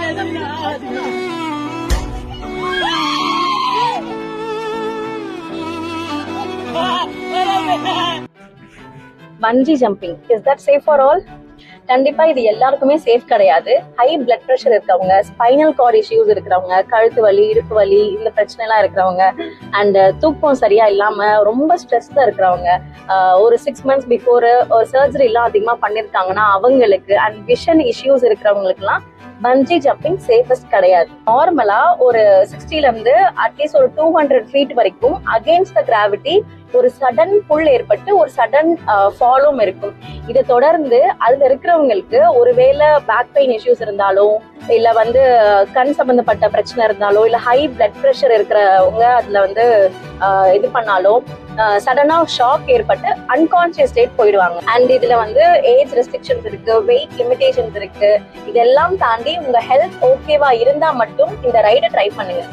பஞ்சி jumping, is that safe for all? கண்டிப்பா இது எல்லாருக்குமே சேஃப் கிடையாது. ஹை பிளட் ப்ரெஷர் இருக்கிறவங்க, ஸ்பைனல் கார்டு இஷ்யூஸ் இருக்கிறவங்க, கழுத்து வலி, இடுப்பு வலி, இந்த பிரச்சனை எல்லாம் இருக்கிறவங்க, அண்ட் தூக்கம் சரியா இல்லாம ரொம்ப ஸ்ட்ரெஸ்ல இருக்கிறவங்க, ஒரு 6 months பிஃபோர் ஒரு சர்ஜரி எல்லாம் அதிகமா பண்ணிருக்காங்கன்னா அவங்களுக்கு, அண்ட் விஷன் இஷ்யூஸ் இருக்கிறவங்களுக்கு எல்லாம் பஞ்சி ஜம்பிங் சேஃபஸ்ட் கிடையாது. நார்மலா ஒரு 60ல இருந்து அட்லீஸ்ட் ஒரு 200 feet வரைக்கும் அகெயின்ஸ்ட் த கிராவிட்டி ஒரு சடன் புல் ஏற்பட்டு ஒரு சடன் ஃபாலும் இருக்கும். இதை தொடர்ந்து அதுல இருக்கிறவங்களுக்கு ஒருவேளை பேக் பெயின் இஷ்யூஸ் இருந்தாலும், இல்ல கண் சம்பந்தப்பட்ட பிரச்சனை இருந்தாலோ, இல்ல ஹை பிளட் ப்ரெஷர் இருக்கிறவங்க அதுல இது பண்ணாலும் சடனா ஷாக் ஏற்பட்டு அன்கான்சியஸ் ஸ்டேட் போயிடுவாங்க. அண்ட் இதுல ஏஜ் ரெஸ்ட்ரிக்ஷன்ஸ் இருக்கு, வெயிட் லிமிடேஷன்ஸ் இருக்கு. இதெல்லாம் தாண்டி உங்க ஹெல்த் ஓகேவா இருந்தா மட்டும் இந்த ரைடை ட்ரை பண்ணுங்க.